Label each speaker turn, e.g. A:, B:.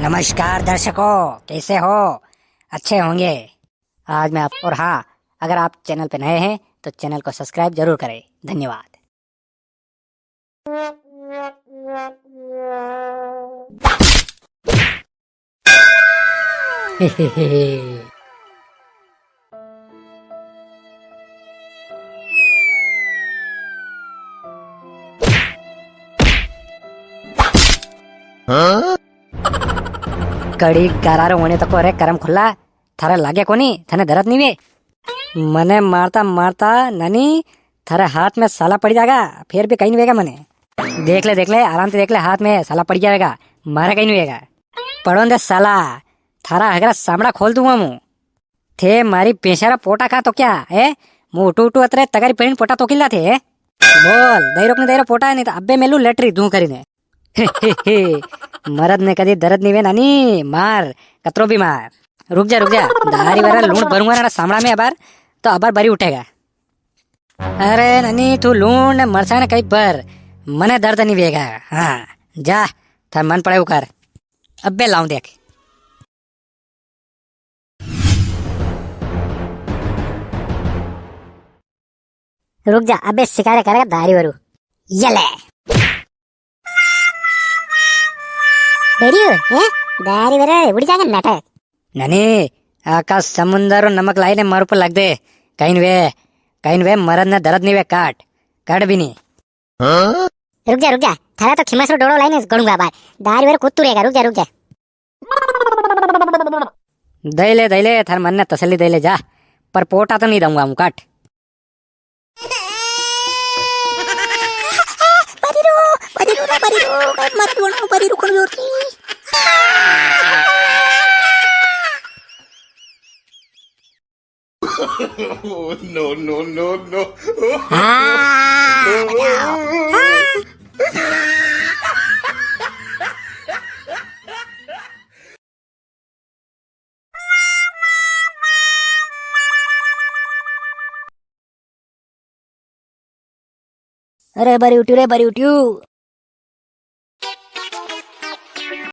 A: नमस्कार दर्शकों, कैसे हो? अच्छे होंगे। आज मैं आप और हाँ, अगर आप चैनल पे नए हैं तो चैनल को सब्सक्राइब जरूर करें। धन्यवाद। कड़ी गारारो होने तक रे करम खुल्ला थारे लागे कोनी थने दर्द नहीं वे मने मारता मारता नानी थारे हाथ में साला पड़ जाएगा, फिर भी कहीं नहीं वेगा। मने देख ले आराम से देख ले, हाथ में साला पड़ जाएगा, मारा कहीं नहीं वेगा। पड़ो दे साला, थारा अगर सामड़ा खोल दूंगा मुंह थे मारी पेशारा पोटा खा तो क्या है। मुंह उठू उठू अतरे तगारी पेन पोटा तो किल्ला थे बोल दही रोकने दही पोटा नहीं तो अब्बे मेलू लेटरी धू करीने। मरद ने कदी दर्द नहीं वे नानी, मार कतरो भी मार। रुक जा दारी वाला लूण भरूंगा ना सामड़ा में अबार तो अबार बरी उठेगा। अरे नानी तू लूण मरसा ने कई पर मने दर्द नहीं वेगा। हाँ जा थार मन पड़े उकर अब्बे लाऊं देख। रुक जा अबे शिकारे करेगा दारी वरू यले दारी वरे उड़ी जाएगा नाटक ननी आकाश समुंदर नमक लाई ने मर पर लग दे कहीं वे मरद ने दर्द नहीं वे काट भी नहीं। रुक जा थारा तो खिमासरो डोड़ो लाई ने गणूंगा बार दारी वरे कुत्तू रहेगा। रुक जा दे ले थार मन ने तसल्ली दे ले जा, पर पोटा तो नहीं दूंगा हम काट।
B: No.
A: अरे बरी उठ्यू